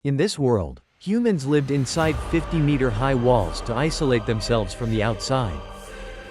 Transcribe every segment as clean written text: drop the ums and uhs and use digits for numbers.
In this world, humans lived inside 50-meter-high walls to isolate themselves from the outside.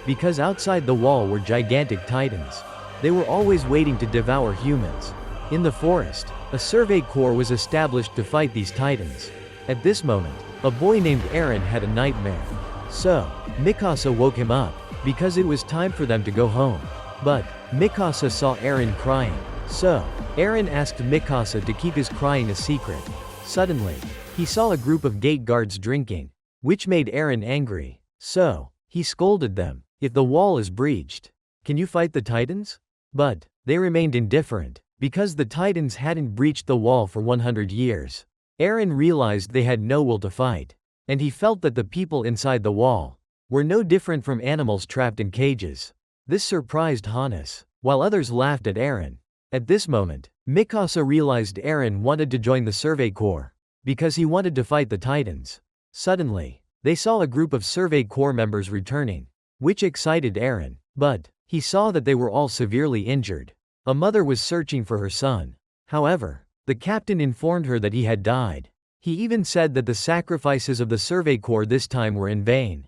Because outside the wall were gigantic titans. They were always waiting to devour humans. In the forest, a survey corps was established to fight these titans. At this moment, a boy named Eren had a nightmare. So, Mikasa woke him up, because it was time for them to go home. But, Mikasa saw Eren crying. So, Eren asked Mikasa to keep his crying a secret. Suddenly, he saw a group of gate guards drinking, which made Eren angry. So, he scolded them. If the wall is breached, can you fight the titans? But, they remained indifferent, because the titans hadn't breached the wall for 100 years. Eren realized they had no will to fight. And he felt that the people inside the wall were no different from animals trapped in cages. This surprised Hannes, while others laughed at Eren. At this moment, Mikasa realized Eren wanted to join the Survey Corps, because he wanted to fight the titans. Suddenly, they saw a group of Survey Corps members returning, which excited Eren, but he saw that they were all severely injured. A mother was searching for her son. However, the captain informed her that he had died. He even said that the sacrifices of the Survey Corps this time were in vain,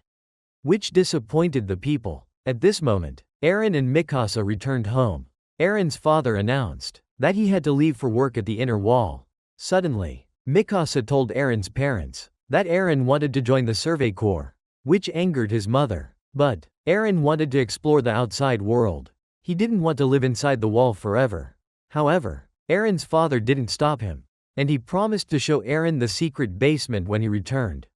which disappointed the people. At this moment, Eren and Mikasa returned home. Eren's father announced that he had to leave for work at the inner wall. Suddenly, Mikasa told Eren's parents that Eren wanted to join the Survey Corps, which angered his mother. But, Eren wanted to explore the outside world. He didn't want to live inside the wall forever. However, Eren's father didn't stop him, and he promised to show Eren the secret basement when he returned,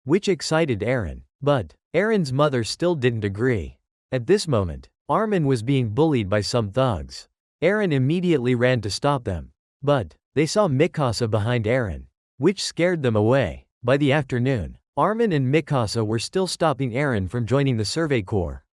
which excited Eren. But, Eren's mother still didn't agree. At this moment, Armin was being bullied by some thugs. Eren immediately ran to stop them. But, they saw Mikasa behind Eren, which scared them away. By the afternoon, Armin and Mikasa were still stopping Eren from joining the Survey Corps,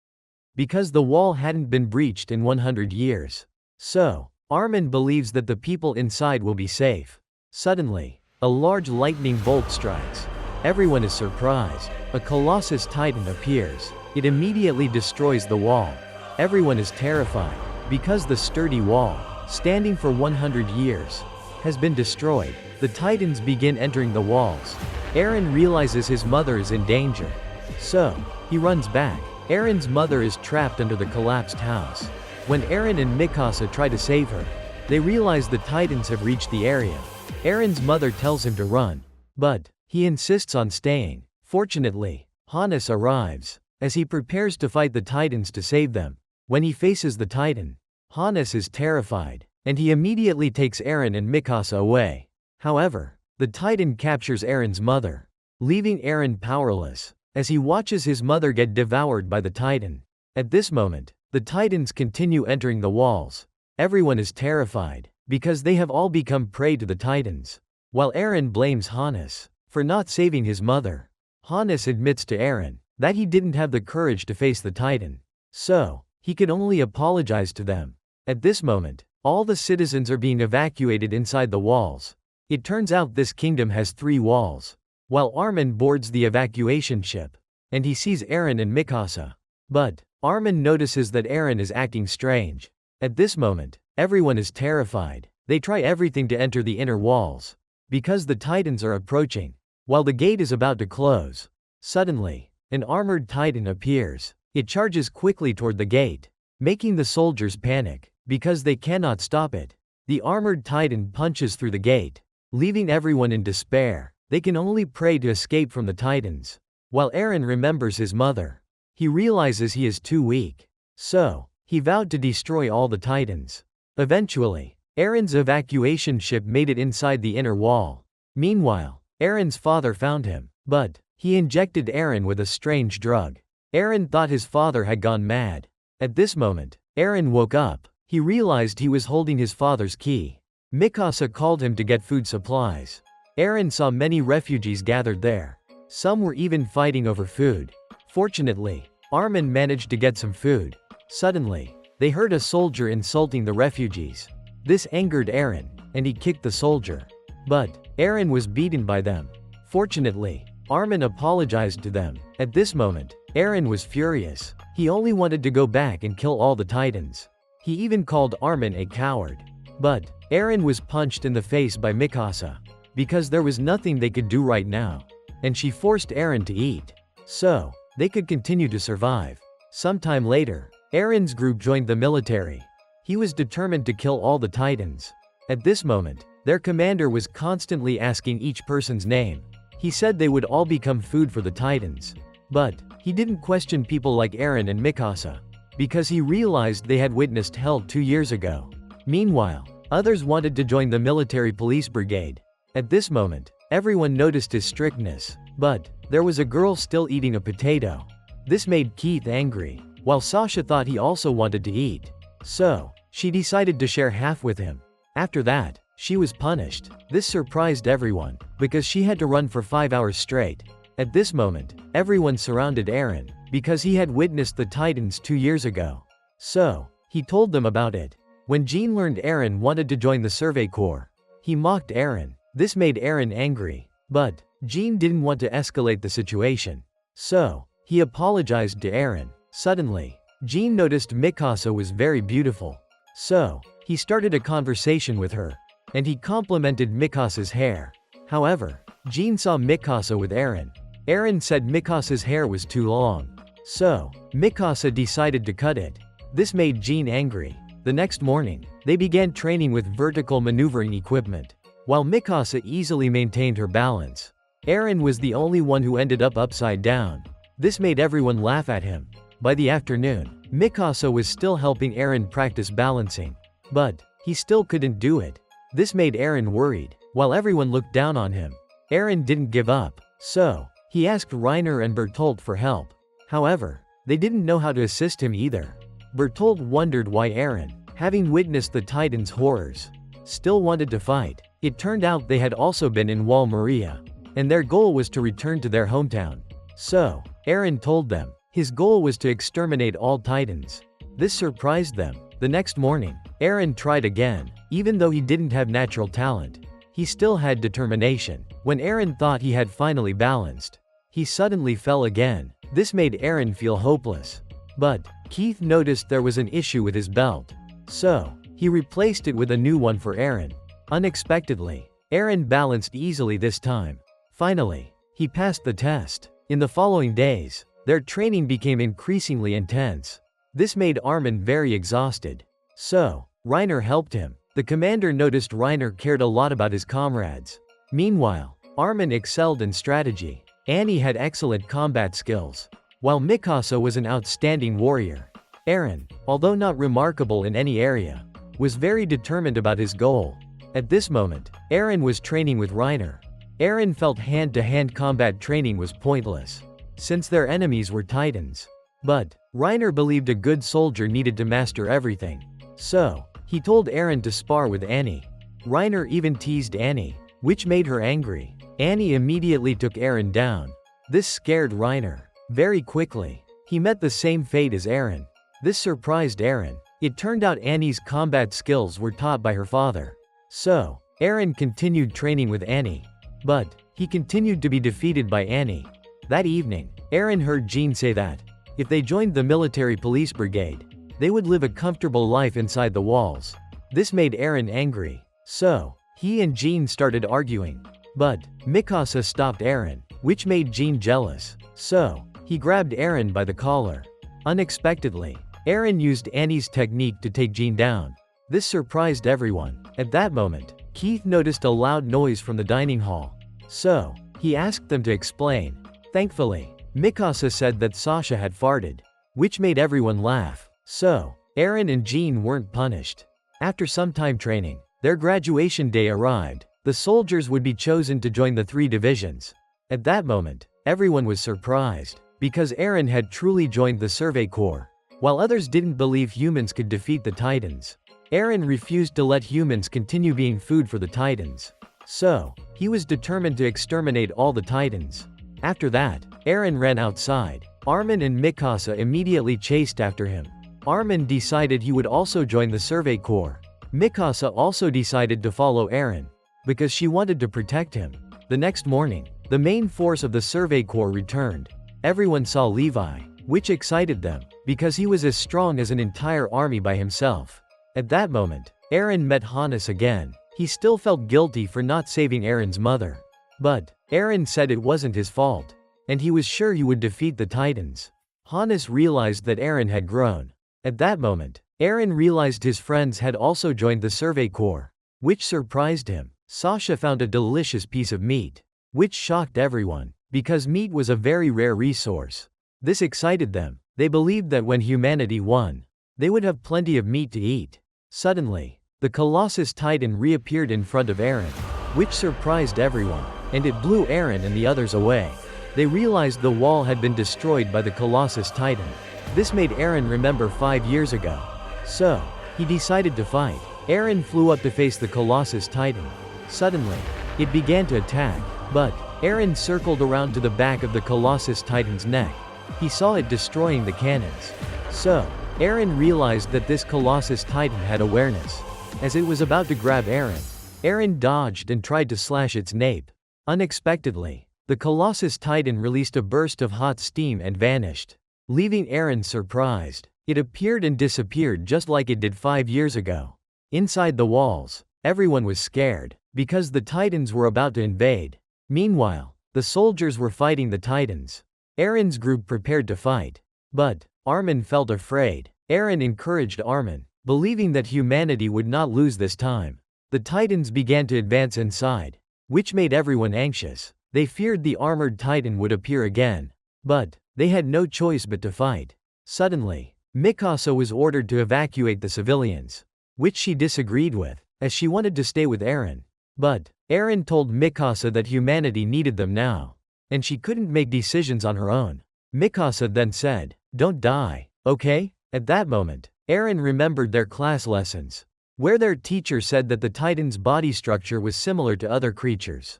because the wall hadn't been breached in 100 years. So, Armin believes that the people inside will be safe. Suddenly, a large lightning bolt strikes. Everyone is surprised. A Colossus Titan appears. It immediately destroys the wall. Everyone is terrified, because the sturdy wall, standing for 100 years, has been destroyed. The Titans begin entering the walls. Eren realizes his mother is in danger. So, he runs back. Eren's mother is trapped under the collapsed house. When Eren and Mikasa try to save her, they realize the Titans have reached the area. Eren's mother tells him to run, but he insists on staying. Fortunately, Hannes arrives, as he prepares to fight the Titans to save them. When he faces the Titan, Hannes is terrified, and he immediately takes Eren and Mikasa away. However, the Titan captures Eren's mother, leaving Eren powerless, as he watches his mother get devoured by the Titan. At this moment, the Titans continue entering the walls. Everyone is terrified, because they have all become prey to the Titans. While Eren blames Hannes for not saving his mother, Hannes admits to Eren that he didn't have the courage to face the Titan. So, he could only apologize to them. At this moment, all the citizens are being evacuated inside the walls. It turns out this kingdom has 3 walls. While Armin boards the evacuation ship, and he sees Eren and Mikasa. But, Armin notices that Eren is acting strange. At this moment, everyone is terrified. They try everything to enter the inner walls, because the Titans are approaching. While the gate is about to close, suddenly, an armored Titan appears. It charges quickly toward the gate, making the soldiers panic, because they cannot stop it. The armored Titan punches through the gate, leaving everyone in despair. They can only pray to escape from the Titans. While Eren remembers his mother, he realizes he is too weak. So, he vowed to destroy all the Titans. Eventually, Eren's evacuation ship made it inside the inner wall. Meanwhile, Eren's father found him, but he injected Eren with a strange drug. Eren thought his father had gone mad. At this moment, Eren woke up. He realized he was holding his father's key. Mikasa called him to get food supplies. Eren saw many refugees gathered there. Some were even fighting over food. Fortunately, Armin managed to get some food. Suddenly, they heard a soldier insulting the refugees. This angered Eren, and he kicked the soldier. But, Eren was beaten by them. Fortunately, Armin apologized to them. At this moment, Eren was furious. He only wanted to go back and kill all the Titans. He even called Armin a coward. But, Eren was punched in the face by Mikasa. because there was nothing they could do right now. And she forced Eren to eat, so they could continue to survive. Sometime later, Eren's group joined the military. He was determined to kill all the Titans. At this moment, their commander was constantly asking each person's name. He said they would all become food for the Titans. But he didn't question people like Eren and Mikasa, because he realized they had witnessed hell 2 years ago. Meanwhile, others wanted to join the military police brigade. At this moment, everyone noticed his strictness, but there was a girl still eating a potato. This made Keith angry, while Sasha thought he also wanted to eat. So, she decided to share half with him. After that, she was punished. This surprised everyone, because she had to run for 5 hours straight. At this moment, everyone surrounded Eren, because he had witnessed the Titans 2 years ago. So, he told them about it. When Jean learned Eren wanted to join the Survey Corps, he mocked Eren. This made Eren angry, but Jean didn't want to escalate the situation. So, he apologized to Eren. Suddenly, Jean noticed Mikasa was very beautiful. So, he started a conversation with her, and he complimented Mikasa's hair. However, Jean saw Mikasa with Eren. Eren said Mikasa's hair was too long. So, Mikasa decided to cut it. This made Jean angry. The next morning, they began training with vertical maneuvering equipment, while Mikasa easily maintained her balance. Eren was the only one who ended up upside down. This made everyone laugh at him. By the afternoon, Mikasa was still helping Eren practice balancing, but he still couldn't do it. This made Eren worried. While everyone looked down on him, Eren didn't give up, so he asked Reiner and Bertolt for help. However, they didn't know how to assist him either. Bertolt wondered why Eren, having witnessed the Titans' horrors, still wanted to fight. It turned out they had also been in Wall Maria, and their goal was to return to their hometown. So, Eren told them, his goal was to exterminate all Titans. This surprised them. The next morning, Eren tried again. Even though he didn't have natural talent, he still had determination. When Eren thought he had finally balanced, he suddenly fell again. This made Eren feel hopeless. But Keith noticed there was an issue with his belt. So, he replaced it with a new one for Eren. Unexpectedly, Eren balanced easily this time. Finally, he passed the test. In the following days, their training became increasingly intense. This made Armin very exhausted. So, Reiner helped him. The commander noticed Reiner cared a lot about his comrades. Meanwhile, Armin excelled in strategy. Annie had excellent combat skills, while Mikasa was an outstanding warrior. Eren, although not remarkable in any area, was very determined about his goal. At this moment, Eren was training with Reiner. Eren felt hand-to-hand combat training was pointless, since their enemies were Titans. But Reiner believed a good soldier needed to master everything. So, he told Eren to spar with Annie. Reiner even teased Annie, which made her angry. Annie immediately took Eren down. This scared Reiner. Very quickly, he met the same fate as Eren. This surprised Eren. It turned out Annie's combat skills were taught by her father. So, Eren continued training with Annie. But he continued to be defeated by Annie. That evening, Eren heard Jean say that if they joined the military police brigade, they would live a comfortable life inside the walls. This made Eren angry. So, he and Jean started arguing. But Mikasa stopped Eren, which made Jean jealous. So, he grabbed Eren by the collar. Unexpectedly, Eren used Annie's technique to take Jean down. This surprised everyone. At that moment, Keith noticed a loud noise from the dining hall. So, he asked them to explain. Thankfully, Mikasa said that Sasha had farted, which made everyone laugh. So, Eren and Jean weren't punished. After some time training, their graduation day arrived. The soldiers would be chosen to join the 3 divisions. At that moment, everyone was surprised, because Eren had truly joined the Survey Corps, while others didn't believe humans could defeat the Titans. Eren refused to let humans continue being food for the Titans. So, he was determined to exterminate all the Titans. After that, Eren ran outside. Armin and Mikasa immediately chased after him. Armin decided he would also join the Survey Corps. Mikasa also decided to follow Eren, because she wanted to protect him. The next morning, the main force of the Survey Corps returned. Everyone saw Levi, which excited them, because he was as strong as an entire army by himself. At that moment, Eren met Hannes again. He still felt guilty for not saving Eren's mother. But Eren said it wasn't his fault, and he was sure he would defeat the Titans. Hannes realized that Eren had grown. At that moment, Eren realized his friends had also joined the Survey Corps, which surprised him. Sasha found a delicious piece of meat, which shocked everyone, because meat was a very rare resource. This excited them. They believed that when humanity won, they would have plenty of meat to eat. Suddenly, the Colossus Titan reappeared in front of Eren, which surprised everyone, and it blew Eren and the others away. They realized the wall had been destroyed by the Colossus Titan. This made Eren remember 5 years ago. So, he decided to fight. Eren flew up to face the Colossus Titan. Suddenly, it began to attack, but Eren circled around to the back of the Colossus Titan's neck. He saw it destroying the cannons. So, Eren realized that this Colossus Titan had awareness. As it was about to grab Eren, Eren dodged and tried to slash its nape. Unexpectedly, the Colossus Titan released a burst of hot steam and vanished, leaving Eren surprised. It appeared and disappeared just like it did 5 years ago. Inside the walls, everyone was scared, because the Titans were about to invade. Meanwhile, the soldiers were fighting the Titans. Eren's group prepared to fight. But Armin felt afraid. Eren encouraged Armin, believing that humanity would not lose this time. The Titans began to advance inside, which made everyone anxious. They feared the armored Titan would appear again. But they had no choice but to fight. Suddenly, Mikasa was ordered to evacuate the civilians, which she disagreed with, as she wanted to stay with Eren. But Eren told Mikasa that humanity needed them now, and she couldn't make decisions on her own. Mikasa then said, "Don't die, okay?" At that moment, Eren remembered their class lessons, where their teacher said that the Titan's body structure was similar to other creatures,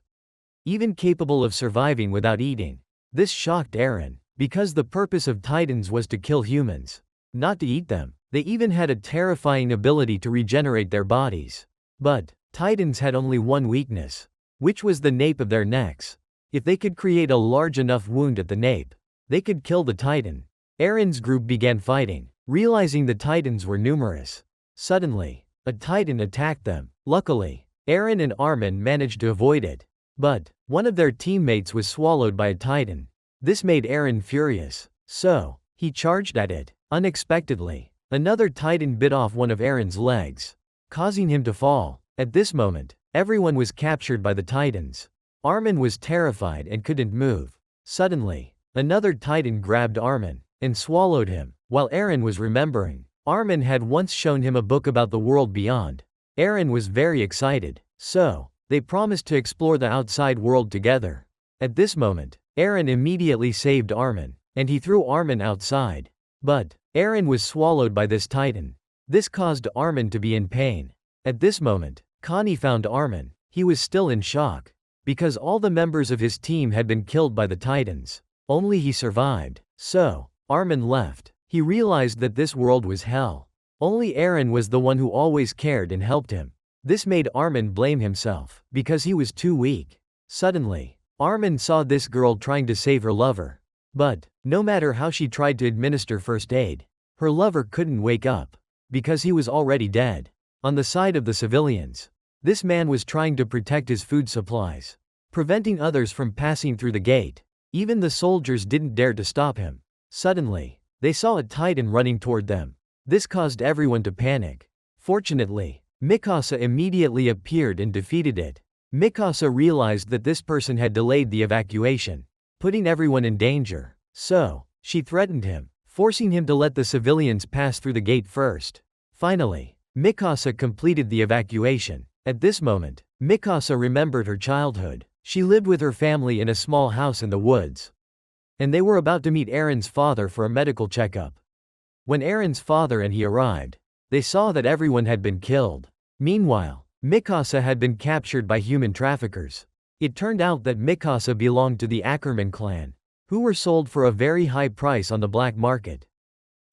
even capable of surviving without eating. This shocked Eren, because the purpose of Titans was to kill humans, not to eat them. They even had a terrifying ability to regenerate their bodies. But Titans had only one weakness, which was the nape of their necks. If they could create a large enough wound at the nape, they could kill the Titan. Eren's group began fighting, realizing the Titans were numerous. Suddenly, a Titan attacked them. Luckily, Eren and Armin managed to avoid it. But one of their teammates was swallowed by a Titan. This made Eren furious. So, he charged at it. Unexpectedly, another Titan bit off one of Eren's legs, causing him to fall. At this moment, everyone was captured by the Titans. Armin was terrified and couldn't move. Suddenly, another Titan grabbed Armin and swallowed him. While Eren was remembering, Armin had once shown him a book about the world beyond. Eren was very excited. So, they promised to explore the outside world together. At this moment, Eren immediately saved Armin, and he threw Armin outside. But Eren was swallowed by this Titan. This caused Armin to be in pain. At this moment, Connie found Armin. He was still in shock, because all the members of his team had been killed by the Titans. Only he survived. So, Armin left. He realized that this world was hell. Only Eren was the one who always cared and helped him. This made Armin blame himself, because he was too weak. Suddenly, Armin saw this girl trying to save her lover. But no matter how she tried to administer first aid, her lover couldn't wake up, because he was already dead. On the side of the civilians, this man was trying to protect his food supplies, preventing others from passing through the gate. Even the soldiers didn't dare to stop him. Suddenly, they saw a Titan running toward them. This caused everyone to panic. Fortunately, Mikasa immediately appeared and defeated it. Mikasa realized that this person had delayed the evacuation, putting everyone in danger. So, she threatened him, forcing him to let the civilians pass through the gate first. Finally, Mikasa completed the evacuation. At this moment, Mikasa remembered her childhood. She lived with her family in a small house in the woods, and they were about to meet Eren's father for a medical checkup. When Eren's father and he arrived, they saw that everyone had been killed. Meanwhile, Mikasa had been captured by human traffickers. It turned out that Mikasa belonged to the Ackerman clan, who were sold for a very high price on the black market.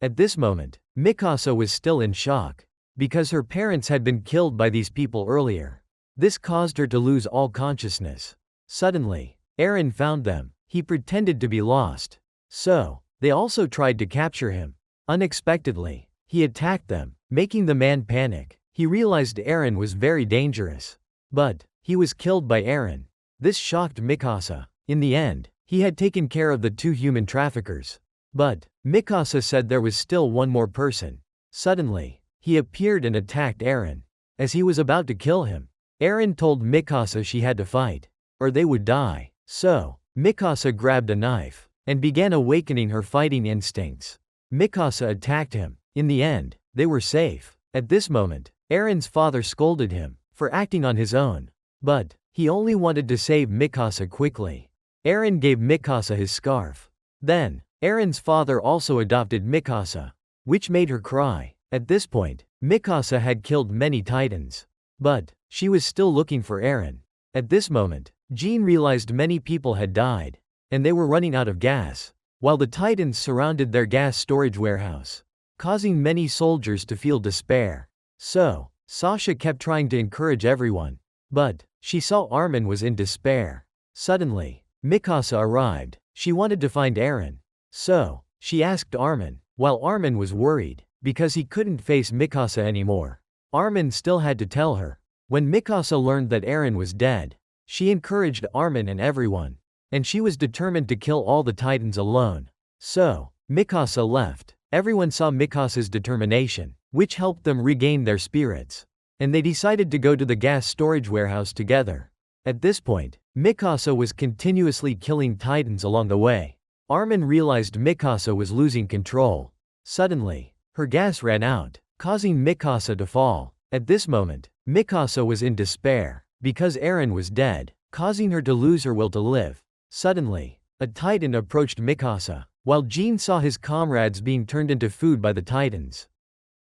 At this moment, Mikasa was still in shock, because her parents had been killed by these people earlier. This caused her to lose all consciousness. Suddenly, Eren found them. He pretended to be lost. So, they also tried to capture him. Unexpectedly, he attacked them, making the man panic. He realized Eren was very dangerous. But he was killed by Eren. This shocked Mikasa. In the end, he had taken care of the 2 human traffickers. But Mikasa said there was still one more person. Suddenly, he appeared and attacked Eren. As he was about to kill him, Eren told Mikasa she had to fight, or they would die. So, Mikasa grabbed a knife and began awakening her fighting instincts. Mikasa attacked him. In the end, they were safe. At this moment, Eren's father scolded him for acting on his own. But he only wanted to save Mikasa quickly. Eren gave Mikasa his scarf. Then, Eren's father also adopted Mikasa, which made her cry. At this point, Mikasa had killed many titans. But she was still looking for Eren. At this moment, Jean realized many people had died, and they were running out of gas, while the titans surrounded their gas storage warehouse, causing many soldiers to feel despair. So, Sasha kept trying to encourage everyone. But she saw Armin was in despair. Suddenly, Mikasa arrived. She wanted to find Eren. So, she asked Armin, while Armin was worried, because he couldn't face Mikasa anymore. Armin still had to tell her. When Mikasa learned that Eren was dead, she encouraged Armin and everyone. And she was determined to kill all the titans alone. So, Mikasa left. Everyone saw Mikasa's determination, which helped them regain their spirits. And they decided to go to the gas storage warehouse together. At this point, Mikasa was continuously killing titans along the way. Armin realized Mikasa was losing control. Suddenly, her gas ran out, causing Mikasa to fall. At this moment, Mikasa was in despair, because Eren was dead, causing her to lose her will to live. Suddenly, a titan approached Mikasa, while Jean saw his comrades being turned into food by the titans,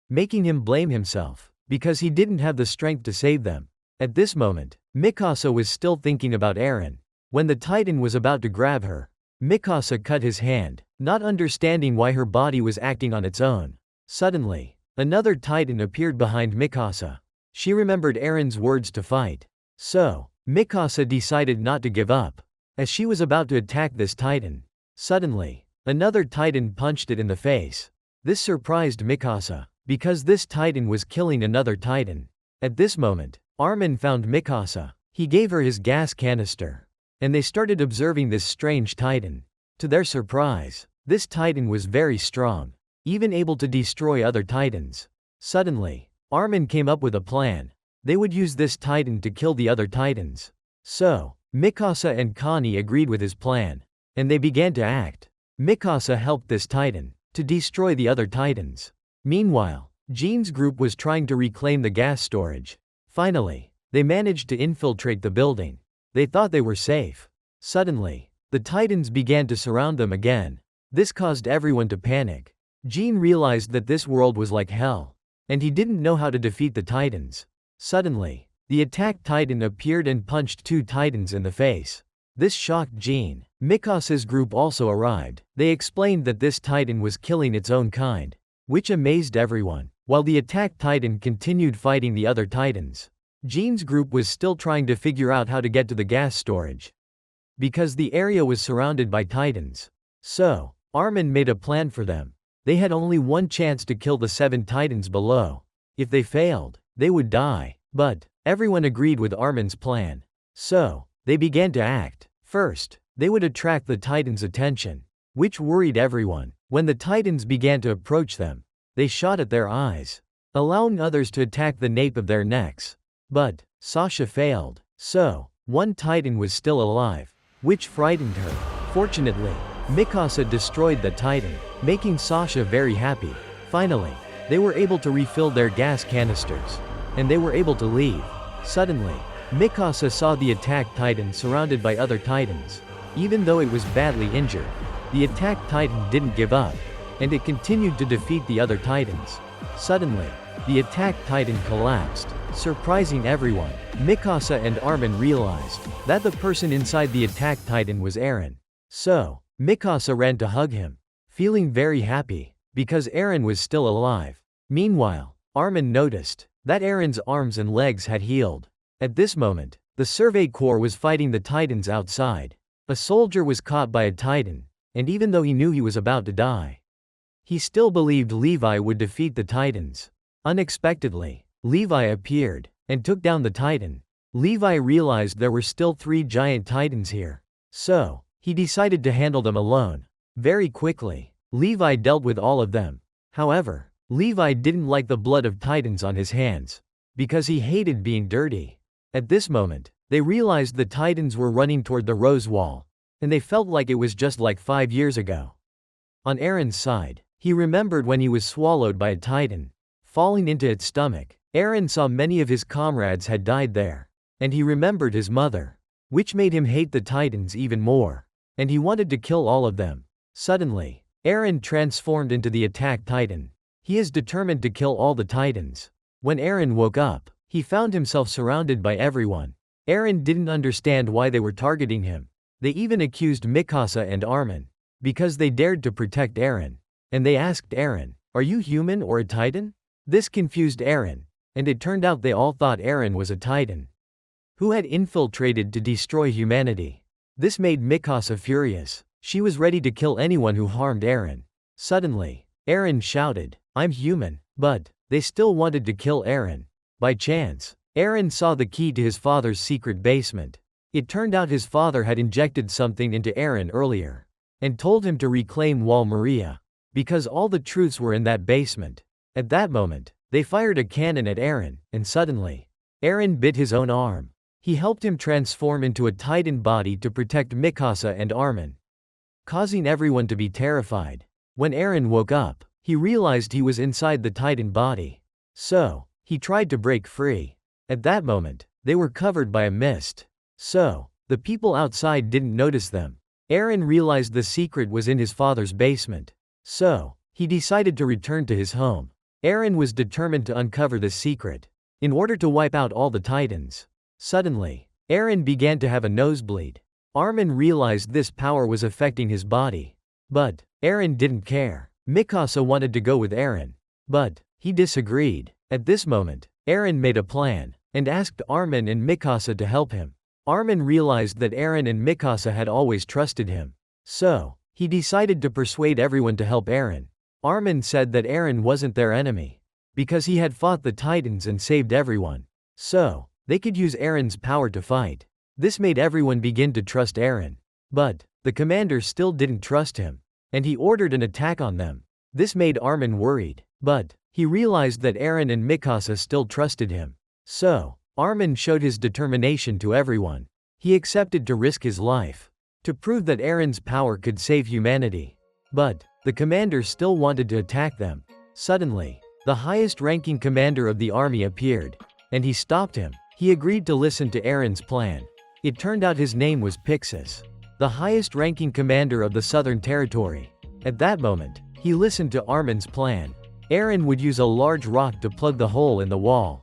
making him blame himself, because he didn't have the strength to save them. At this moment, Mikasa was still thinking about Eren. When the titan was about to grab her, Mikasa cut his hand, not understanding why her body was acting on its own. Suddenly, another titan appeared behind Mikasa. She remembered Eren's words to fight. So, Mikasa decided not to give up. As she was about to attack this titan, suddenly, another titan punched it in the face. This surprised Mikasa, because this titan was killing another titan. At this moment, Armin found Mikasa. He gave her his gas canister. And they started observing this strange titan. To their surprise, this titan was very strong, even able to destroy other titans. Suddenly, Armin came up with a plan. They would use this titan to kill the other titans. So, Mikasa and Connie agreed with his plan, and they began to act. Mikasa helped this titan to destroy the other titans. Meanwhile, Jean's group was trying to reclaim the gas storage. Finally, they managed to infiltrate the building. They thought they were safe. Suddenly, the titans began to surround them again. This caused everyone to panic. Jean realized that this world was like hell, and he didn't know how to defeat the titans. Suddenly, the attacked titan appeared and punched 2 titans in the face. This shocked Jean. Mikasa's group also arrived. They explained that this titan was killing its own kind, which amazed everyone. While the attacked titan continued fighting the other titans, Jean's group was still trying to figure out how to get to the gas storage, because the area was surrounded by titans. So, Armin made a plan for them. They had only one chance to kill the 7 titans below. If they failed, they would die. But everyone agreed with Armin's plan. So, they began to act. First, they would attract the titans' attention, which worried everyone. When the titans began to approach them, they shot at their eyes, allowing others to attack the nape of their necks. But Sasha failed. So, one titan was still alive, which frightened her. Fortunately, Mikasa destroyed the titan, making Sasha very happy. Finally, they were able to refill their gas canisters, and they were able to leave. Suddenly, Mikasa saw the attacked titan surrounded by other titans. Even though it was badly injured, the attacked titan didn't give up, and it continued to defeat the other titans. Suddenly, the attacked titan collapsed, surprising everyone. Mikasa and Armin realized that the person inside the attacked titan was Eren. So, Mikasa ran to hug him, feeling very happy, because Eren was still alive. Meanwhile, Armin noticed that Eren's arms and legs had healed. At this moment, the Survey Corps was fighting the titans outside. A soldier was caught by a titan, and even though he knew he was about to die, he still believed Levi would defeat the titans. Unexpectedly, Levi appeared and took down the Titan. Levi realized there were still 3 giant Titans here. So, he decided to handle them alone. Very quickly, Levi dealt with all of them. However, Levi didn't like the blood of Titans on his hands, because he hated being dirty. At this moment, they realized the Titans were running toward the rose wall, and they felt like it was just like 5 years ago. On Eren's side, he remembered when he was swallowed by a Titan, falling into its stomach. Eren saw many of his comrades had died there, and he remembered his mother, which made him hate the Titans even more, and he wanted to kill all of them. Suddenly, Eren transformed into the attack Titan. He is determined to kill all the Titans. When Eren woke up, he found himself surrounded by everyone. Eren didn't understand why they were targeting him. They even accused Mikasa and Armin, because they dared to protect Eren. And they asked Eren, "Are you human or a Titan?" This confused Eren, and it turned out they all thought Eren was a Titan who had infiltrated to destroy humanity. This made Mikasa furious. She was ready to kill anyone who harmed Eren. Suddenly, Eren shouted, "I'm human," but they still wanted to kill Eren. By chance, Eren saw the key to his father's secret basement. It turned out his father had injected something into Eren earlier, and told him to reclaim Wall Maria, because all the truths were in that basement. At that moment, they fired a cannon at Eren, and suddenly, Eren bit his own arm. He helped him transform into a Titan body to protect Mikasa and Armin, causing everyone to be terrified. When Eren woke up, he realized he was inside the Titan body. So, he tried to break free. At that moment, they were covered by a mist. So, the people outside didn't notice them. Eren realized the secret was in his father's basement. So, he decided to return to his home. Eren was determined to uncover the secret, in order to wipe out all the Titans. Suddenly, Eren began to have a nosebleed. Armin realized this power was affecting his body. But, Eren didn't care. Mikasa wanted to go with Eren, but he disagreed. At this moment, Eren made a plan, and asked Armin and Mikasa to help him. Armin realized that Eren and Mikasa had always trusted him. So, he decided to persuade everyone to help Eren. Armin said that Eren wasn't their enemy, because he had fought the Titans and saved everyone. So, they could use Eren's power to fight. This made everyone begin to trust Eren. But, the commander still didn't trust him, and he ordered an attack on them. This made Armin worried, but he realized that Eren and Mikasa still trusted him. So, Armin showed his determination to everyone. He accepted to risk his life, to prove that Eren's power could save humanity. But, the commander still wanted to attack them. Suddenly, the highest-ranking commander of the army appeared, and he stopped him. He agreed to listen to Eren's plan. It turned out his name was Pixis, the highest-ranking commander of the Southern Territory. At that moment, he listened to Armin's plan. Eren would use a large rock to plug the hole in the wall.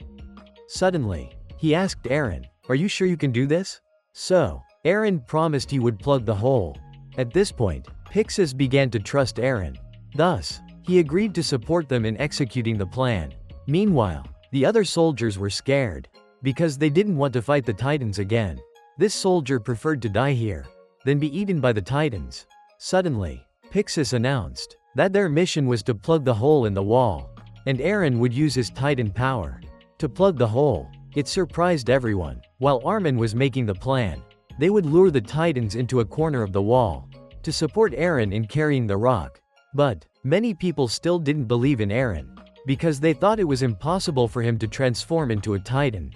Suddenly, he asked Eren, "Are you sure you can do this?" So, Eren promised he would plug the hole. At this point, Pixis began to trust Eren. Thus, he agreed to support them in executing the plan. Meanwhile, the other soldiers were scared, because they didn't want to fight the Titans again. This soldier preferred to die here than be eaten by the Titans. Suddenly, Pixis announced that their mission was to plug the hole in the wall, and Eren would use his Titan power to plug the hole. It surprised everyone. While Armin was making the plan, they would lure the Titans into a corner of the wall to support Eren in carrying the rock. But, many people still didn't believe in Eren, because they thought it was impossible for him to transform into a Titan.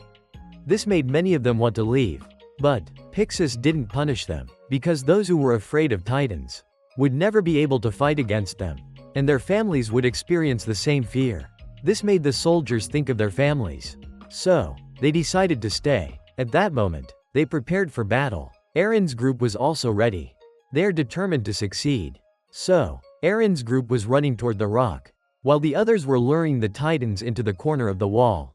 This made many of them want to leave. But, Pixis didn't punish them, because those who were afraid of Titans would never be able to fight against them, and their families would experience the same fear. This made the soldiers think of their families. So, they decided to stay. At that moment, they prepared for battle. Eren's group was also ready. They are determined to succeed. So, Eren's group was running toward the rock, while the others were luring the Titans into the corner of the wall.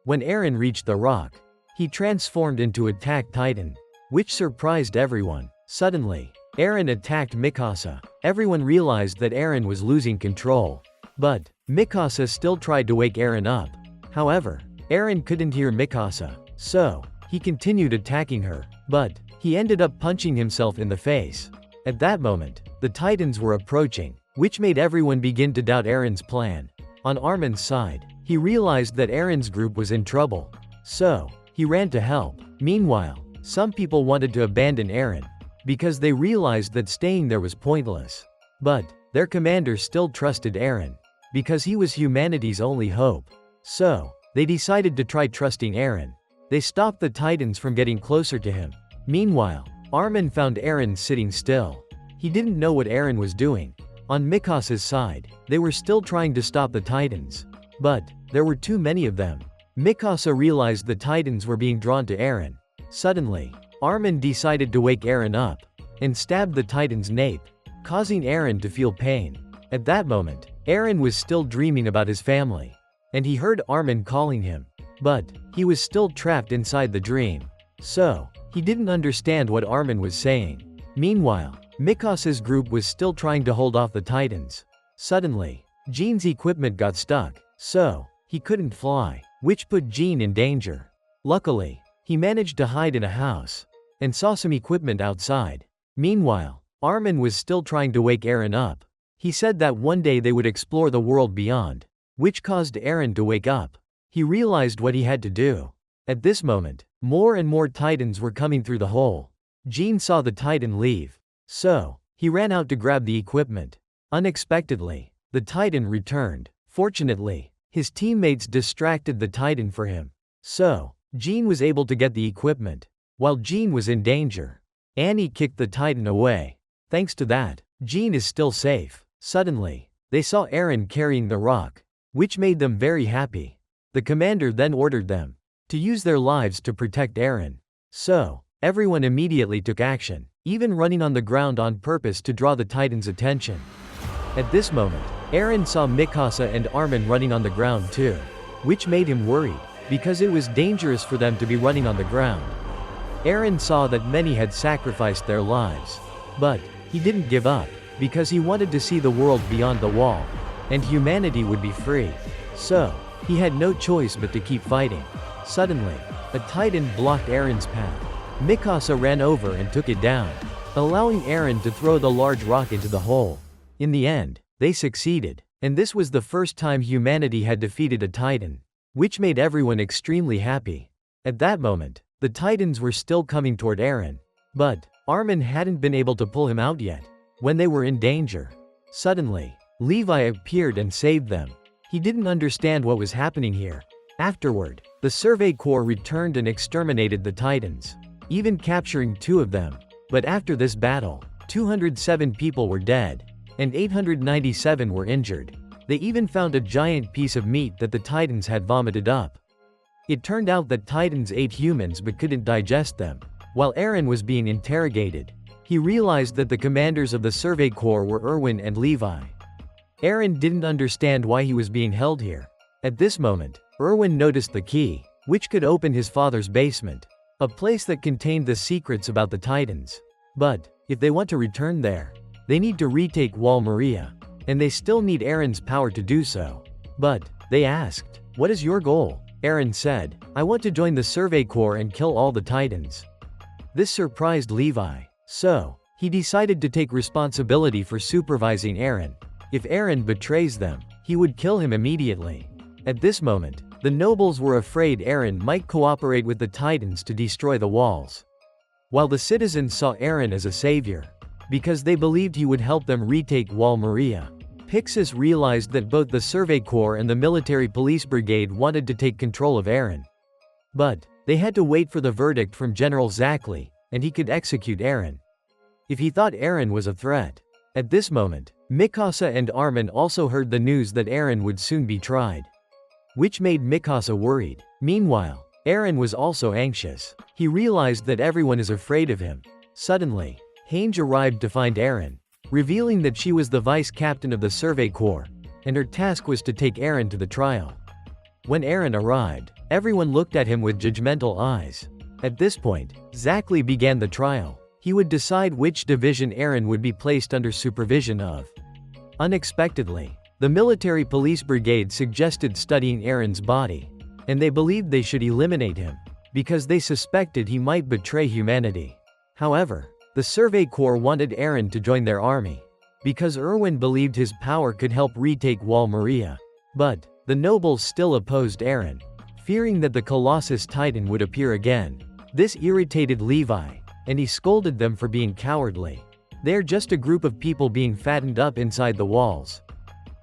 When Eren reached the rock, he transformed into Attack Titan, which surprised everyone. Suddenly, Eren attacked Mikasa. Everyone realized that Eren was losing control. But, Mikasa still tried to wake Eren up. However, Eren couldn't hear Mikasa, so he continued attacking her, but he ended up punching himself in the face. At that moment, the Titans were approaching, which made everyone begin to doubt Eren's plan. On Armin's side, He realized that Eren's group was in trouble. So, he ran to help. Meanwhile, some people wanted to abandon Eren, because they realized that staying there was pointless. But, their commander still trusted Eren, because he was humanity's only hope. So, they decided to try trusting Eren. They stopped the Titans from getting closer to him. Meanwhile, Armin found Eren sitting still. He didn't know what Eren was doing. On Mikasa's side, they were still trying to stop the Titans. But, there were too many of them. Mikasa realized the Titans were being drawn to Eren. Suddenly, Armin decided to wake Eren up, and stabbed the Titan's nape, causing Eren to feel pain. At that moment, Eren was still dreaming about his family, and he heard Armin calling him. But, he was still trapped inside the dream. So, he didn't understand what Armin was saying. Meanwhile, Mikasa's group was still trying to hold off the Titans. Suddenly, Jean's equipment got stuck, so, he couldn't fly, which put Jean in danger. Luckily, he managed to hide in a house, and saw some equipment outside. Meanwhile, Armin was still trying to wake Eren up. He said that one day they would explore the world beyond, which caused Eren to wake up. He realized what he had to do. At this moment, more and more Titans were coming through the hole. Jean saw the Titan leave. So, he ran out to grab the equipment. Unexpectedly, the Titan returned. Fortunately, his teammates distracted the Titan for him. So, Jean was able to get the equipment. While Jean was in danger, Annie kicked the Titan away. Thanks to that, Jean is still safe. Suddenly, they saw Eren carrying the rock, which made them very happy. The commander then ordered them to use their lives to protect Eren. So, everyone immediately took action, even running on the ground on purpose to draw the Titan's attention. At this moment, Eren saw Mikasa and Armin running on the ground too, which made him worried, because it was dangerous for them to be running on the ground. Eren saw that many had sacrificed their lives. But, he didn't give up, because he wanted to see the world beyond the wall, and humanity would be free. So, he had no choice but to keep fighting. Suddenly, a Titan blocked Eren's path. Mikasa ran over and took it down, allowing Eren to throw the large rock into the hole. In the end, they succeeded, and this was the first time humanity had defeated a Titan, which made everyone extremely happy. At that moment, the Titans were still coming toward Eren, but Armin hadn't been able to pull him out yet. When they were in danger, suddenly, Levi appeared and saved them. He didn't understand what was happening here. Afterward, the Survey Corps returned and exterminated the Titans, even capturing 2 of them. But after this battle, 207 people were dead, and 897 were injured. They even found a giant piece of meat that the Titans had vomited up. It turned out that Titans ate humans but couldn't digest them. While Eren was being interrogated, he realized that the commanders of the Survey Corps were Erwin and Levi. Eren didn't understand why he was being held here. At this moment, Erwin noticed the key, which could open his father's basement, a place that contained the secrets about the Titans. But, if they want to return there, they need to retake Wall Maria, and they still need Eren's power to do so. But, they asked, "What is your goal?" Eren said, "I want to join the Survey Corps and kill all the Titans." This surprised Levi, so, he decided to take responsibility for supervising Eren. If Eren betrays them, he would kill him immediately. At this moment, the nobles were afraid Eren might cooperate with the Titans to destroy the walls, while the citizens saw Eren as a savior, because they believed he would help them retake Wall Maria. Pixis realized that both the Survey Corps and the Military Police Brigade wanted to take control of Eren. But, they had to wait for the verdict from General Zackley, and he could execute Eren if he thought Eren was a threat. At this moment, Mikasa and Armin also heard the news that Eren would soon be tried, which made Mikasa worried. Meanwhile, Eren was also anxious. He realized that everyone is afraid of him. Suddenly, Hange arrived to find Eren, revealing that she was the vice captain of the Survey Corps, and her task was to take Eren to the trial. When Eren arrived, everyone looked at him with judgmental eyes. At this point, Zackley began the trial. He would decide which division Eren would be placed under supervision of. Unexpectedly, the Military Police Brigade suggested studying Eren's body, and they believed they should eliminate him, because they suspected he might betray humanity. However, the Survey Corps wanted Eren to join their army, because Erwin believed his power could help retake Wall Maria. But, The nobles still opposed Eren, fearing that the Colossus Titan would appear again. This irritated Levi, and he scolded them for being cowardly. They're just a group of people being fattened up inside the walls,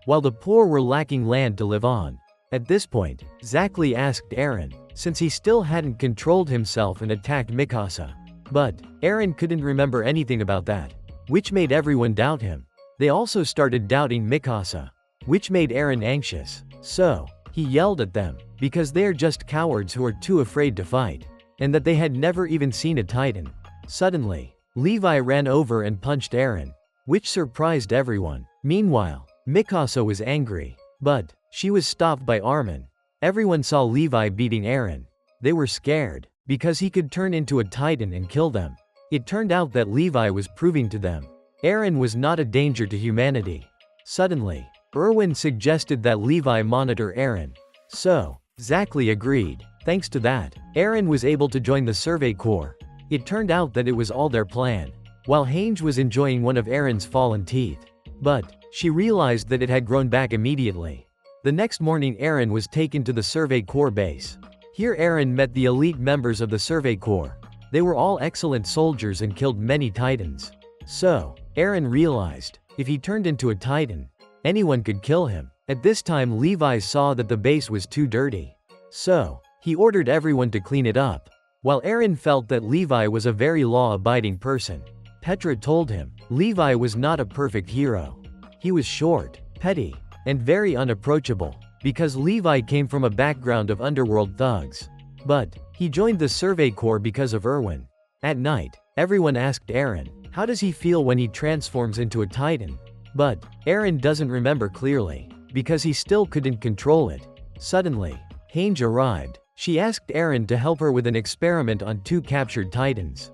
while the poor were lacking land to live on. At this point, Zackley asked Eren, since he still hadn't controlled himself and attacked Mikasa. But Eren couldn't remember anything about that, which made everyone doubt him. They also started doubting Mikasa, which made Eren anxious. So, he yelled at them, because they're just cowards who are too afraid to fight, and that they had never even seen a Titan. Suddenly, Levi ran over and punched Eren, which surprised everyone. Meanwhile, Mikasa was angry, but she was stopped by Armin. Everyone saw Levi beating Eren. They were scared, because he could turn into a Titan and kill them. It turned out that Levi was proving to them Eren was not a danger to humanity. Suddenly, Erwin suggested that Levi monitor Eren. So, Zackley agreed. Thanks to that, Eren was able to join the Survey Corps. It turned out that it was all their plan. While Hange was enjoying one of Eren's fallen teeth, but she realized that it had grown back immediately. The next morning Eren was taken to the Survey Corps base. Here Eren met the elite members of the Survey Corps. They were all excellent soldiers and killed many Titans. So, Eren realized, if he turned into a Titan, anyone could kill him. At this time Levi saw that the base was too dirty. So, he ordered everyone to clean it up. While Eren felt that Levi was a very law-abiding person, Petra told him, Levi was not a perfect hero. He was short, petty, and very unapproachable, because Levi came from a background of underworld thugs. But he joined the Survey Corps because of Erwin. At night, everyone asked Eren, how does he feel when he transforms into a Titan? But Eren doesn't remember clearly, because he still couldn't control it. Suddenly, Hange arrived. She asked Eren to help her with an experiment on 2 captured Titans,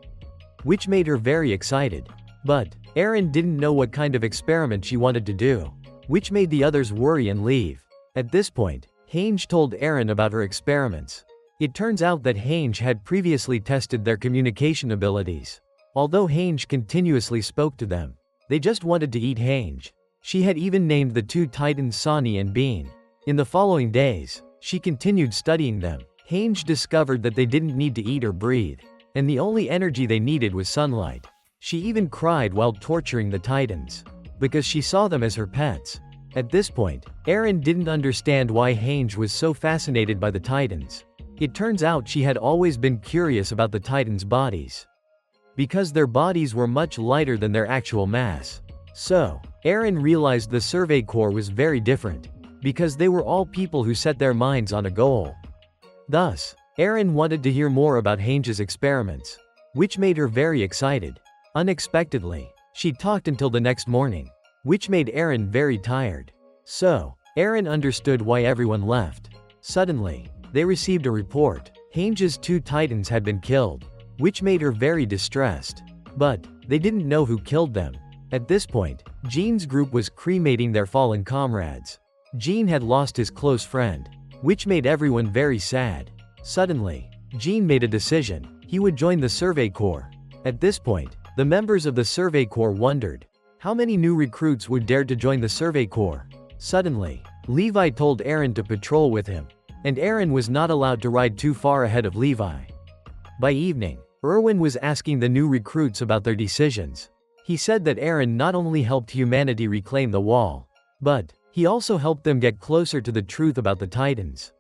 which made her very excited. But Eren didn't know what kind of experiment she wanted to do, which made the others worry and leave. At this point, Hange told Eren about her experiments. It turns out that Hange had previously tested their communication abilities. Although Hange continuously spoke to them, they just wanted to eat Hange. She had even named the 2 Titans Sani and Bean. In the following days, she continued studying them. Hange discovered that they didn't need to eat or breathe, and the only energy they needed was sunlight. She even cried while torturing the Titans, because she saw them as her pets. At this point, Eren didn't understand why Hange was so fascinated by the Titans. It turns out she had always been curious about the Titans' bodies, because their bodies were much lighter than their actual mass. So, Eren realized the Survey Corps was very different, because they were all people who set their minds on a goal. Thus, Eren wanted to hear more about Hange's experiments, which made her very excited. Unexpectedly, she talked until the next morning, which made Eren very tired. So, Eren understood why everyone left. Suddenly, they received a report. Hange's 2 Titans had been killed, which made her very distressed. But they didn't know who killed them. At this point, Jean's group was cremating their fallen comrades. Jean had lost his close friend, which made everyone very sad. Suddenly, Jean made a decision. He would join the Survey Corps. At this point, the members of the Survey Corps wondered, how many new recruits would dare to join the Survey Corps? Suddenly, Levi told Eren to patrol with him, and Eren was not allowed to ride too far ahead of Levi. By evening, Erwin was asking the new recruits about their decisions. He said that Eren not only helped humanity reclaim the wall, but he also helped them get closer to the truth about the Titans,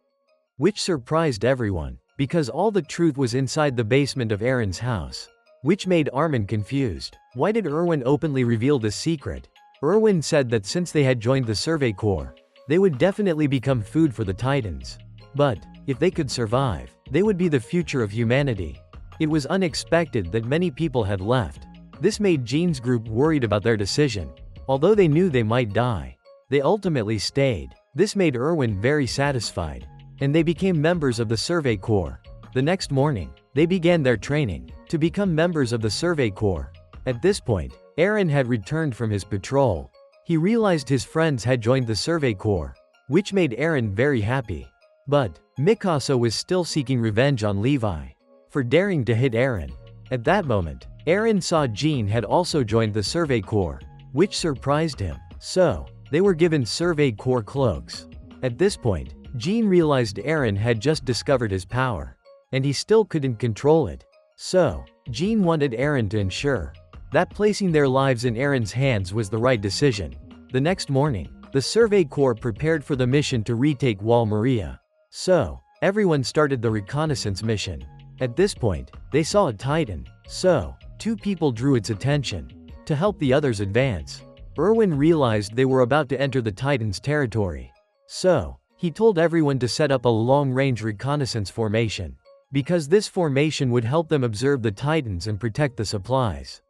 which surprised everyone, because all the truth was inside the basement of Eren's house, which made Armin confused. Why did Erwin openly reveal this secret? Erwin said that since they had joined the Survey Corps, they would definitely become food for the Titans. But if they could survive, they would be the future of humanity. It was unexpected that many people had left. This made Jean's group worried about their decision. Although they knew they might die, they ultimately stayed. This made Erwin very satisfied, and they became members of the Survey Corps. The next morning, they began their training to become members of the Survey Corps. At this point, Eren had returned from his patrol. He realized his friends had joined the Survey Corps, which made Eren very happy. But Mikasa was still seeking revenge on Levi for daring to hit Eren. At that moment, Eren saw Jean had also joined the Survey Corps, which surprised him. So, they were given Survey Corps cloaks. At this point, Jean realized Eren had just discovered his power, and he still couldn't control it. So, Jean wanted Eren to ensure that placing their lives in Eren's hands was the right decision. The next morning, the Survey Corps prepared for the mission to retake Wall Maria. So, everyone started the reconnaissance mission. At this point, they saw a Titan. So, two people drew its attention to help the others advance. Erwin realized they were about to enter the Titan's territory. So, he told everyone to set up a long-range reconnaissance formation, because this formation would help them observe the Titans and protect the supplies.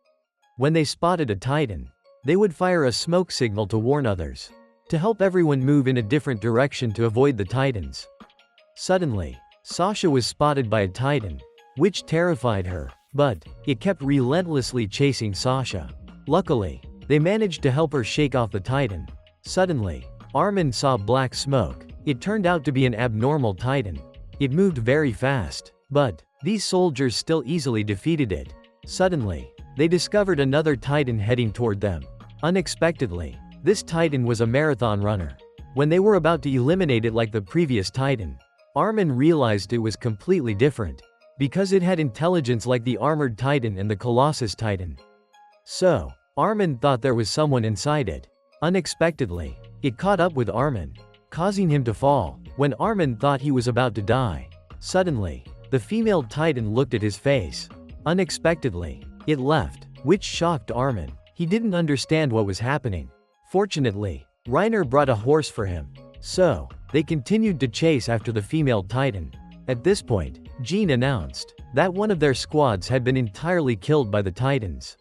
When they spotted a Titan, they would fire a smoke signal to warn others, to help everyone move in a different direction to avoid the Titans. Suddenly, Sasha was spotted by a Titan, which terrified her, but it kept relentlessly chasing Sasha. Luckily, they managed to help her shake off the Titan. Suddenly, Armin saw black smoke. It turned out to be an abnormal Titan. It moved very fast, but these soldiers still easily defeated it. Suddenly, they discovered another Titan heading toward them. Unexpectedly, this Titan was a marathon runner. When they were about to eliminate it like the previous Titan, Armin realized it was completely different, because it had intelligence like the armored Titan and the Colossus Titan. So, Armin thought there was someone inside it. Unexpectedly, it caught up with Armin, causing him to fall. When Armin thought he was about to die, suddenly, the female Titan looked at his face. Unexpectedly, it left, which shocked Armin. He didn't understand what was happening. Fortunately, Reiner brought a horse for him. So, they continued to chase after the female Titan. At this point, Jean announced that one of their squads had been entirely killed by the Titans.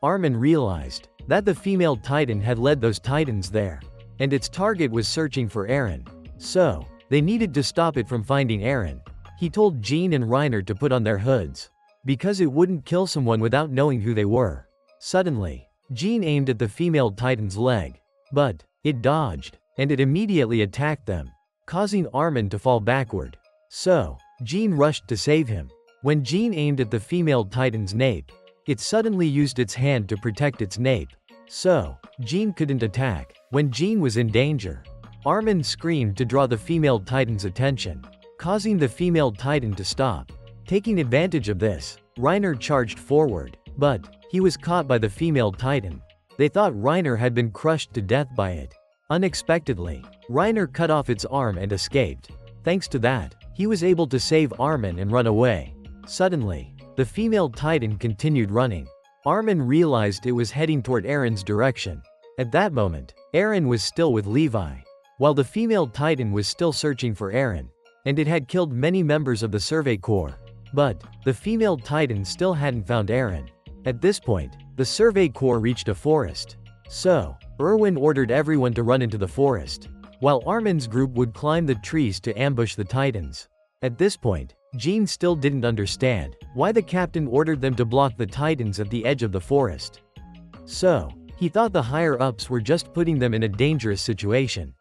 Armin realized that the female Titan had led those Titans there, and its target was searching for Eren. So, they needed to stop it from finding Eren. He told Jean and Reiner to put on their hoods, because it wouldn't kill someone without knowing who they were. Suddenly, Jean aimed at the female Titan's leg, but it dodged, and it immediately attacked them, causing Armin to fall backward. So, Jean rushed to save him. When Jean aimed at the female Titan's nape, it suddenly used its hand to protect its nape. So, Jean couldn't attack. When Jean was in danger, Armin screamed to draw the female Titan's attention, causing the female Titan to stop. Taking advantage of this, Reiner charged forward, but he was caught by the female Titan. They thought Reiner had been crushed to death by it. Unexpectedly, Reiner cut off its arm and escaped. Thanks to that, he was able to save Armin and run away. Suddenly, the female Titan continued running. Armin realized it was heading toward Eren's direction. At that moment, Eren was still with Levi, while the female Titan was still searching for Eren, and it had killed many members of the Survey Corps. But the female Titan still hadn't found Eren. At this point, the Survey Corps reached a forest. So, Erwin ordered everyone to run into the forest, while Armin's group would climb the trees to ambush the Titans. At this point, Jean still didn't understand why the captain ordered them to block the Titans at the edge of the forest. So, he thought the higher-ups were just putting them in a dangerous situation.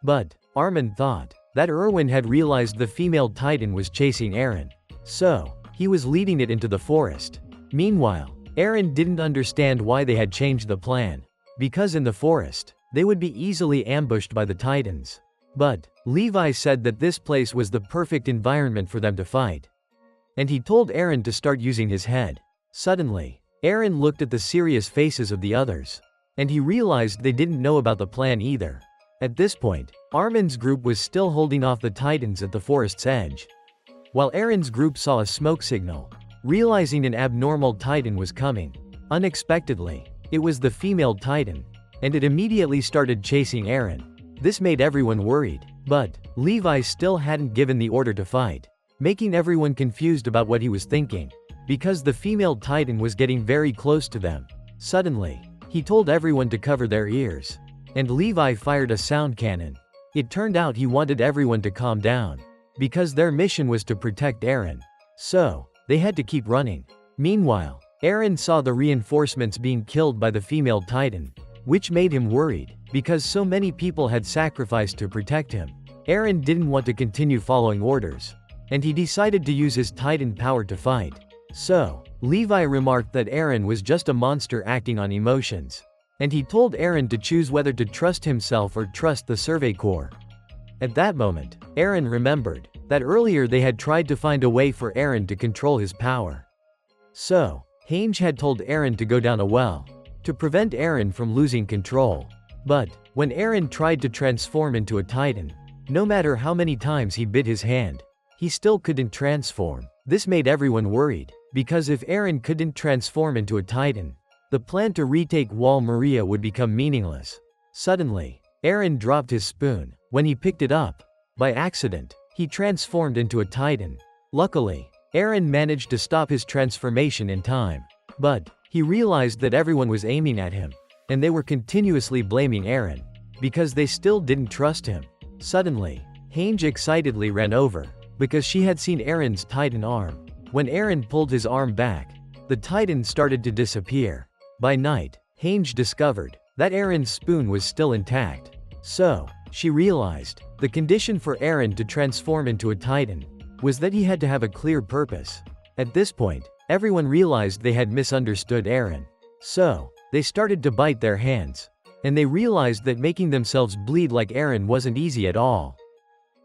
But Armin thought that Erwin had realized the female Titan was chasing Eren. So, he was leading it into the forest. Meanwhile, Eren didn't understand why they had changed the plan, because in the forest, they would be easily ambushed by the Titans. But Levi said that this place was the perfect environment for them to fight. And he told Eren to start using his head. Suddenly, Eren looked at the serious faces of the others, and he realized they didn't know about the plan either. At this point, Armin's group was still holding off the Titans at the forest's edge, while Eren's group saw a smoke signal, realizing an abnormal Titan was coming. Unexpectedly, it was the female Titan, and it immediately started chasing Eren. This made everyone worried, but Levi still hadn't given the order to fight, making everyone confused about what he was thinking, because the female Titan was getting very close to them. Suddenly, he told everyone to cover their ears, and Levi fired a sound cannon. It turned out he wanted everyone to calm down, because their mission was to protect Eren. So, they had to keep running. Meanwhile, Eren saw the reinforcements being killed by the female Titan, which made him worried, because so many people had sacrificed to protect him. Eren didn't want to continue following orders, and he decided to use his Titan power to fight. So, Levi remarked that Eren was just a monster acting on emotions, and he told Eren to choose whether to trust himself or trust the Survey Corps. At that moment, Eren remembered that earlier they had tried to find a way for Eren to control his power. So, Hange had told Eren to go down a well to prevent Eren from losing control. But when Eren tried to transform into a Titan, no matter how many times he bit his hand, he still couldn't transform. This made everyone worried, because if Eren couldn't transform into a Titan, the plan to retake Wall Maria would become meaningless. Suddenly, Eren dropped his spoon. When he picked it up, by accident, he transformed into a Titan. Luckily, Eren managed to stop his transformation in time. But he realized that everyone was aiming at him, and they were continuously blaming Eren, because they still didn't trust him. Suddenly, Hange excitedly ran over, because she had seen Eren's Titan arm. When Eren pulled his arm back, the Titan started to disappear. By night, Hange discovered that Eren's spoon was still intact. So, she realized the condition for Eren to transform into a Titan was that he had to have a clear purpose. At this point, everyone realized they had misunderstood Eren. So, they started to bite their hands. And they realized that making themselves bleed like Eren wasn't easy at all.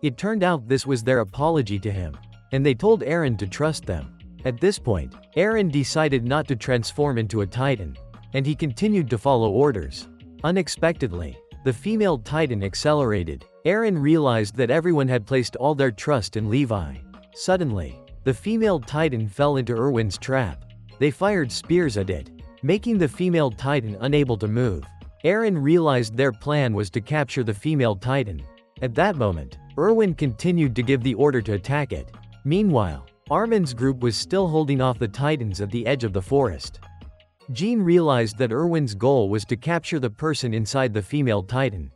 It turned out this was their apology to him, and they told Eren to trust them. At this point, Eren decided not to transform into a Titan, and he continued to follow orders. Unexpectedly, the female Titan accelerated. Eren realized that everyone had placed all their trust in Levi. Suddenly, the female Titan fell into Erwin's trap. They fired spears at it, making the female Titan unable to move. Eren realized their plan was to capture the female Titan. At that moment, Erwin continued to give the order to attack it. Meanwhile, Armin's group was still holding off the Titans at the edge of the forest. Jean realized that Erwin's goal was to capture the person inside the female Titan.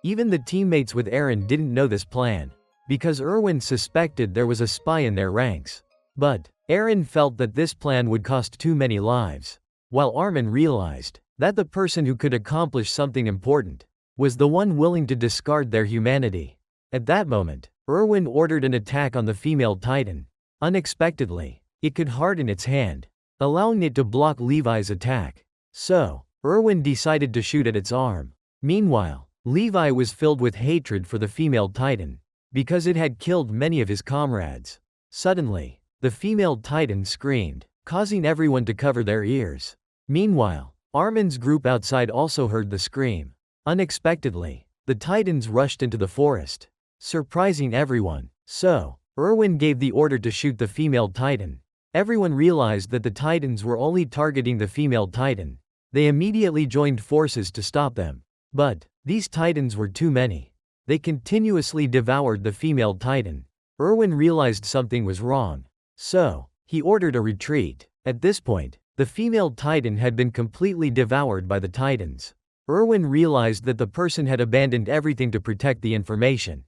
Even the teammates with Eren didn't know this plan, because Erwin suspected there was a spy in their ranks. But Eren felt that this plan would cost too many lives, while Armin realized that the person who could accomplish something important was the one willing to discard their humanity. At that moment, Erwin ordered an attack on the female Titan. Unexpectedly, it could harden its hand, allowing it to block Levi's attack. So, Erwin decided to shoot at its arm. Meanwhile, Levi was filled with hatred for the female Titan, because it had killed many of his comrades. Suddenly, the female Titan screamed, causing everyone to cover their ears. Meanwhile, Armin's group outside also heard the scream. Unexpectedly, the Titans rushed into the forest, surprising everyone. So, Erwin gave the order to shoot the female Titan. Everyone realized that the Titans were only targeting the female Titan. They immediately joined forces to stop them. But these Titans were too many. They continuously devoured the female Titan. Erwin realized something was wrong. So, he ordered a retreat. At this point, the female Titan had been completely devoured by the Titans. Erwin realized that the person had abandoned everything to protect the information.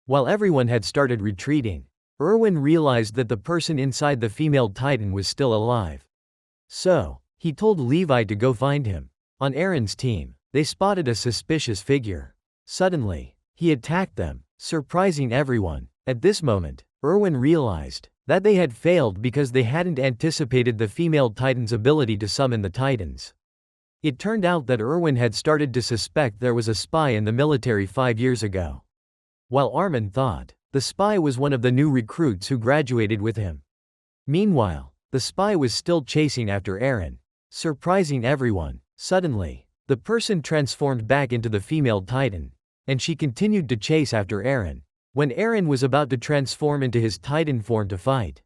While everyone had started retreating, Erwin realized that the person inside the female Titan was still alive. So, he told Levi to go find him. On Eren's team, they spotted a suspicious figure. Suddenly, he attacked them, surprising everyone. At this moment, Erwin realized that they had failed because they hadn't anticipated the female Titan's ability to summon the Titans. It turned out that Erwin had started to suspect there was a spy in the military 5 years ago. While Armin thought the spy was one of the new recruits who graduated with him. Meanwhile, the spy was still chasing after Eren, surprising everyone. Suddenly, the person transformed back into the female Titan, and she continued to chase after Eren. When Eren was about to transform into his Titan form to fight,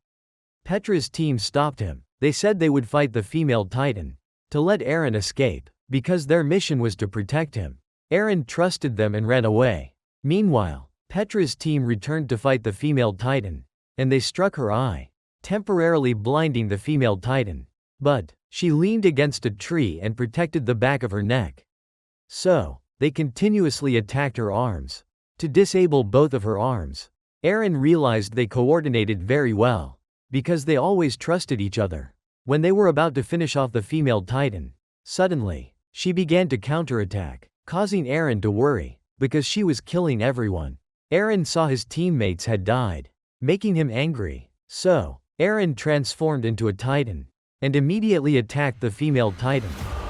Petra's team stopped him. They said they would fight the female Titan to let Eren escape, because their mission was to protect him. Eren trusted them and ran away. Meanwhile, Petra's team returned to fight the female Titan, and they struck her eye, temporarily blinding the female Titan. But she leaned against a tree and protected the back of her neck. So, they continuously attacked her arms to disable both of her arms. Eren realized they coordinated very well, because they always trusted each other. When they were about to finish off the female Titan, suddenly, she began to counterattack, causing Eren to worry, because she was killing everyone. Eren saw his teammates had died, making him angry. So, Eren transformed into a Titan, and immediately attacked the female Titan.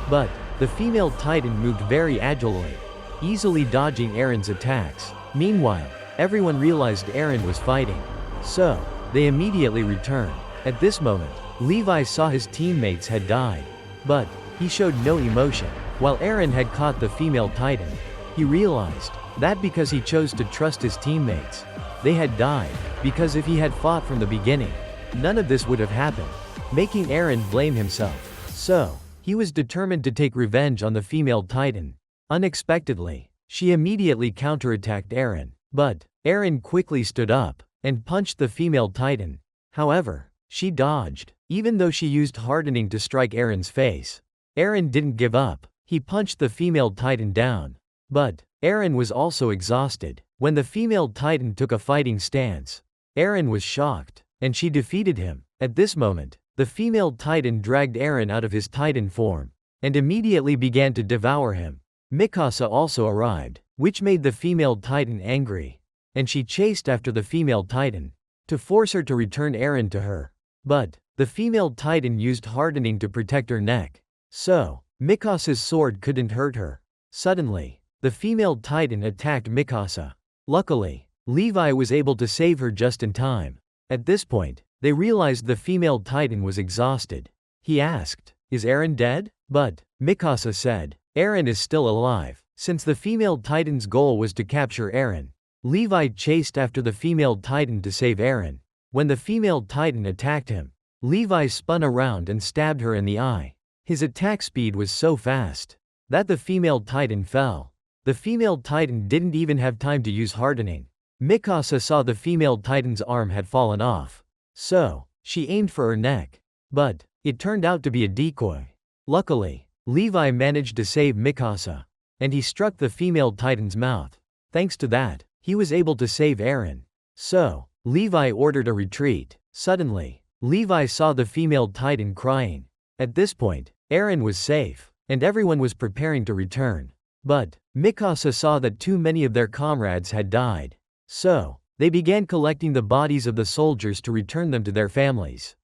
But the female Titan moved very agilely, easily dodging Eren's attacks. Meanwhile, everyone realized Eren was fighting. So, they immediately returned. At this moment, Levi saw his teammates had died. But, he showed no emotion. While Eren had caught the female titan, he realized that because he chose to trust his teammates, they had died. Because if he had fought from the beginning, none of this would have happened, making Eren blame himself. So, he was determined to take revenge on the female titan. Unexpectedly, she immediately counterattacked Eren. But, Eren quickly stood up and punched the female titan. However, she dodged. Even though she used hardening to strike Eren's face, Eren didn't give up. He punched the female titan down. But, Eren was also exhausted. When the female titan took a fighting stance, Eren was shocked, and she defeated him. At this moment, the female titan dragged Eren out of his titan form, and immediately began to devour him. Mikasa also arrived, which made the female titan angry, and she chased after the female titan, to force her to return Eren to her. But, the female titan used hardening to protect her neck. So, Mikasa's sword couldn't hurt her. Suddenly, the female titan attacked Mikasa. Luckily, Levi was able to save her just in time. At this point, they realized the female titan was exhausted. He asked, "Is Eren dead?" But, Mikasa said, "Eren is still alive." Since the female titan's goal was to capture Eren, Levi chased after the female titan to save Eren. When the female titan attacked him, Levi spun around and stabbed her in the eye. His attack speed was so fast that the female titan fell. The female titan didn't even have time to use hardening. Mikasa saw the female titan's arm had fallen off. So, she aimed for her neck. But, it turned out to be a decoy. Luckily, Levi managed to save Mikasa, and he struck the female titan's mouth. Thanks to that, he was able to save Eren. So, Levi ordered a retreat. Suddenly, Levi saw the female titan crying. At this point, Eren was safe, and everyone was preparing to return. But, Mikasa saw that too many of their comrades had died. So, they began collecting the bodies of the soldiers to return them to their families.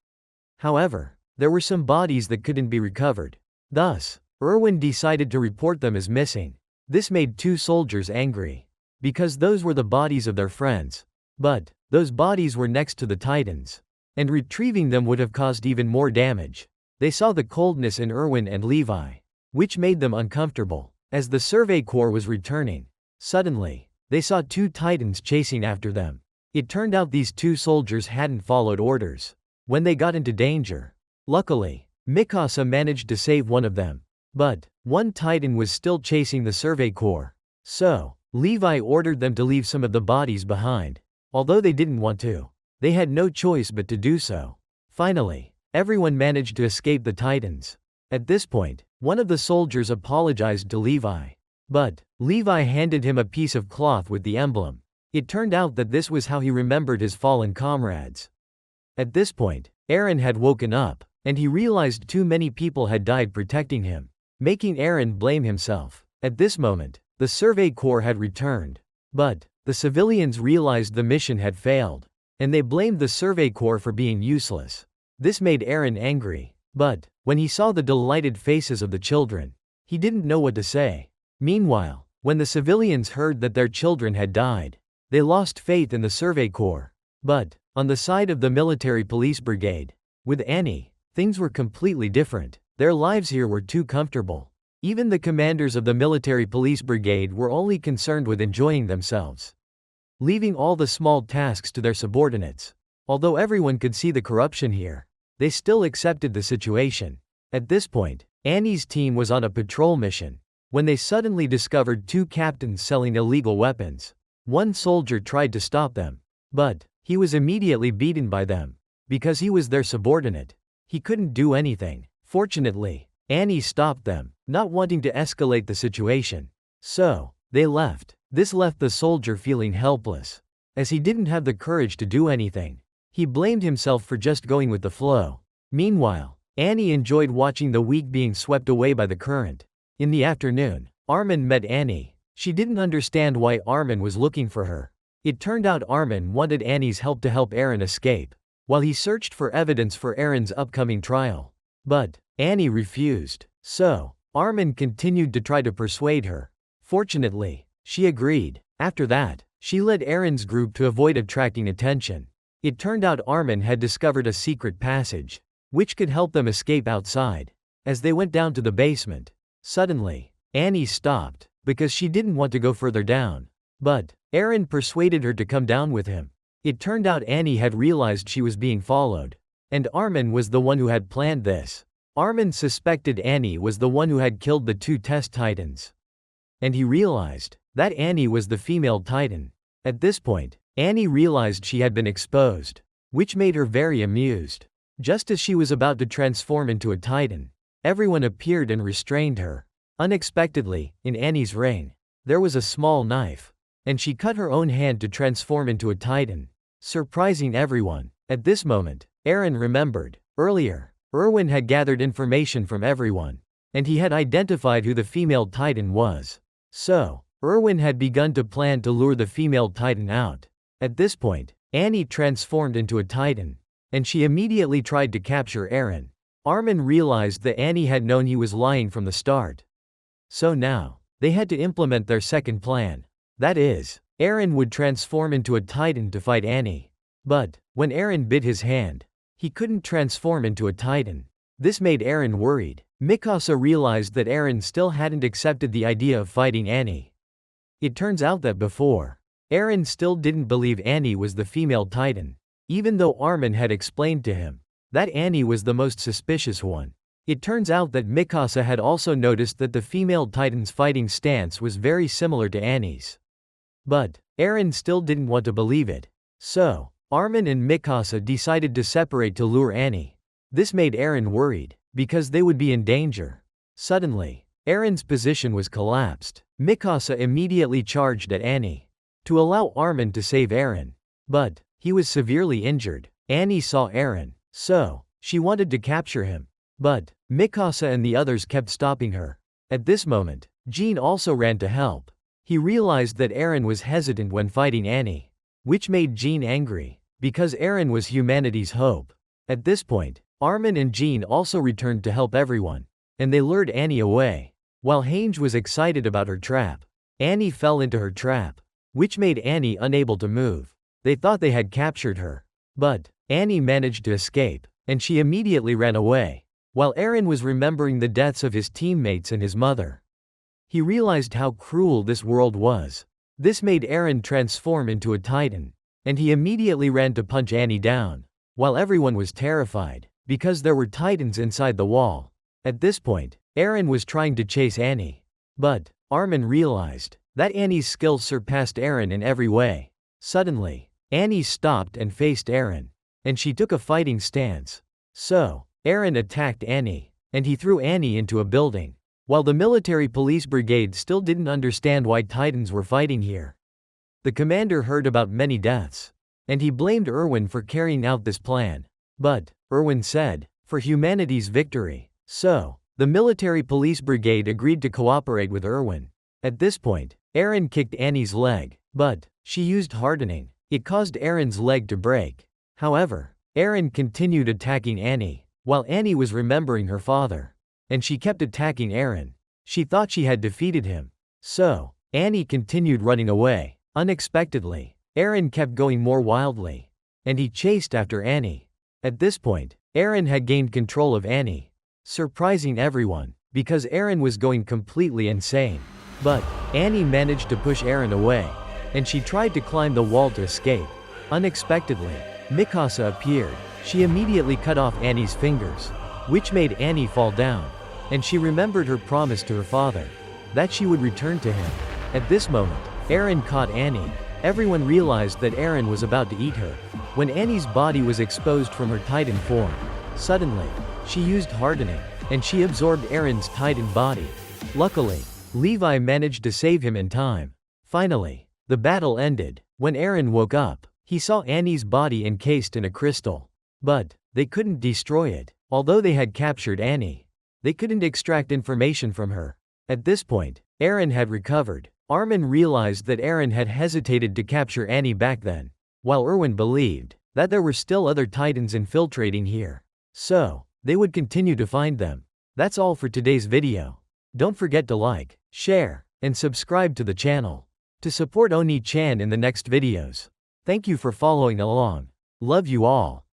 However, there were some bodies that couldn't be recovered. Thus, Erwin decided to report them as missing. This made two soldiers angry, because those were the bodies of their friends. But, those bodies were next to the titans, and retrieving them would have caused even more damage. They saw the coldness in Erwin and Levi, which made them uncomfortable. As the Survey Corps was returning, suddenly, they saw two titans chasing after them. It turned out these two soldiers hadn't followed orders when they got into danger. Luckily, Mikasa managed to save one of them. But, one titan was still chasing the Survey Corps. So, Levi ordered them to leave some of the bodies behind. Although they didn't want to, they had no choice but to do so. Finally, everyone managed to escape the titans. At this point, one of the soldiers apologized to Levi. But, Levi handed him a piece of cloth with the emblem. It turned out that this was how he remembered his fallen comrades. At this point, Eren had woken up, and he realized too many people had died protecting him, making Eren blame himself. At this moment, the Survey Corps had returned. But, the civilians realized the mission had failed, and they blamed the Survey Corps for being useless. This made Eren angry. But, when he saw the delighted faces of the children, he didn't know what to say. Meanwhile, when the civilians heard that their children had died, they lost faith in the Survey Corps. But, on the side of the military police brigade, with Annie, things were completely different. Their lives here were too comfortable. Even the commanders of the military police brigade were only concerned with enjoying themselves, leaving all the small tasks to their subordinates. Although everyone could see the corruption here, they still accepted the situation. At this point, Annie's team was on a patrol mission, when they suddenly discovered two captains selling illegal weapons. One soldier tried to stop them, but he was immediately beaten by them. Because he was their subordinate, he couldn't do anything. Fortunately, Annie stopped them, not wanting to escalate the situation. So, they left. This left the soldier feeling helpless, as he didn't have the courage to do anything. He blamed himself for just going with the flow. Meanwhile, Annie enjoyed watching the weak being swept away by the current. In the afternoon, Armin met Annie. She didn't understand why Armin was looking for her. It turned out Armin wanted Annie's help to help Eren escape, while he searched for evidence for Eren's upcoming trial. But, Annie refused. So, Armin continued to try to persuade her. Fortunately, she agreed. After that, She led Eren's group to avoid attracting attention. It turned out Armin had discovered a secret passage, which could help them escape outside. As they went down to the basement, suddenly, Annie stopped, because she didn't want to go further down. But Eren persuaded her to come down with him. It turned out Annie had realized she was being followed. And Armin was the one who had planned this. Armin suspected Annie was the one who had killed the 2 test titans. And he realized that Annie was the female titan. At this point, Annie realized she had been exposed, which made her very amused. Just as she was about to transform into a titan, everyone appeared and restrained her. Unexpectedly, in Annie's ring, there was a small knife, and she cut her own hand to transform into a titan, surprising everyone. At this moment, Eren remembered, earlier, Erwin had gathered information from everyone, and he had identified who the female titan was. So, Erwin had begun to plan to lure the female titan out. At this point, Annie transformed into a titan, and she immediately tried to capture Eren. Armin realized that Annie had known he was lying from the start. So now, they had to implement their second plan. That is, Eren would transform into a titan to fight Annie. But when Eren bit his hand, he couldn't transform into a titan. This made Eren worried. Mikasa realized that Eren still hadn't accepted the idea of fighting Annie. It turns out that before, Eren still didn't believe Annie was the female titan, even though Armin had explained to him that Annie was the most suspicious one. It turns out that Mikasa had also noticed that the female titan's fighting stance was very similar to Annie's. But Eren still didn't want to believe it. So, Armin and Mikasa decided to separate to lure Annie. This made Eren worried, because they would be in danger. Suddenly, Eren's position was collapsed. Mikasa immediately charged at Annie to allow Armin to save Eren. But he was severely injured. Annie saw Eren, so she wanted to capture him. But Mikasa and the others kept stopping her. At this moment, Jean also ran to help. He realized that Eren was hesitant when fighting Annie, which made Jean angry, because Eren was humanity's hope. At this point, Armin and Jean also returned to help everyone, and they lured Annie away. While Hange was excited about her trap, Annie fell into her trap, which made Annie unable to move. They thought they had captured her. But Annie managed to escape, and she immediately ran away. While Eren was remembering the deaths of his teammates and his mother, he realized how cruel this world was. This made Eren transform into a titan, and he immediately ran to punch Annie down, while everyone was terrified, because there were titans inside the wall. At this point, Eren was trying to chase Annie. But Armin realized that Annie's skills surpassed Eren in every way. Suddenly, Annie stopped and faced Eren, and she took a fighting stance. So, Eren attacked Annie, and he threw Annie into a building. While the military police brigade still didn't understand why titans were fighting here. The commander heard about many deaths, and he blamed Erwin for carrying out this plan. But Erwin said, for humanity's victory. So, the military police brigade agreed to cooperate with Erwin. At this point, Eren kicked Annie's leg, but she used hardening. It caused Eren's leg to break. However, Eren continued attacking Annie, while Annie was remembering her father. And she kept attacking Eren. She thought she had defeated him. So, Annie continued running away. Unexpectedly, Eren kept going more wildly, and he chased after Annie. At this point, Eren had gained control of Annie, surprising everyone, because Eren was going completely insane. But Annie managed to push Eren away, and she tried to climb the wall to escape. Unexpectedly, Mikasa appeared. She immediately cut off Annie's fingers, which made Annie fall down, and she remembered her promise to her father, that she would return to him. At this moment, Eren caught Annie. Everyone realized that Eren was about to eat her. When Annie's body was exposed from her titan form, suddenly, she used hardening, and she absorbed Eren's titan body. Luckily, Levi managed to save him in time. Finally, the battle ended. When Eren woke up, he saw Annie's body encased in a crystal. But they couldn't destroy it. Although they had captured Annie, they couldn't extract information from her. At this point, Eren had recovered. Armin realized that Eren had hesitated to capture Annie back then, while Erwin believed that there were still other titans infiltrating here. So, they would continue to find them. That's all for today's video. Don't forget to like, share, and subscribe to the channel. to support Oni-chan in the next videos. Thank you for following along. Love you all.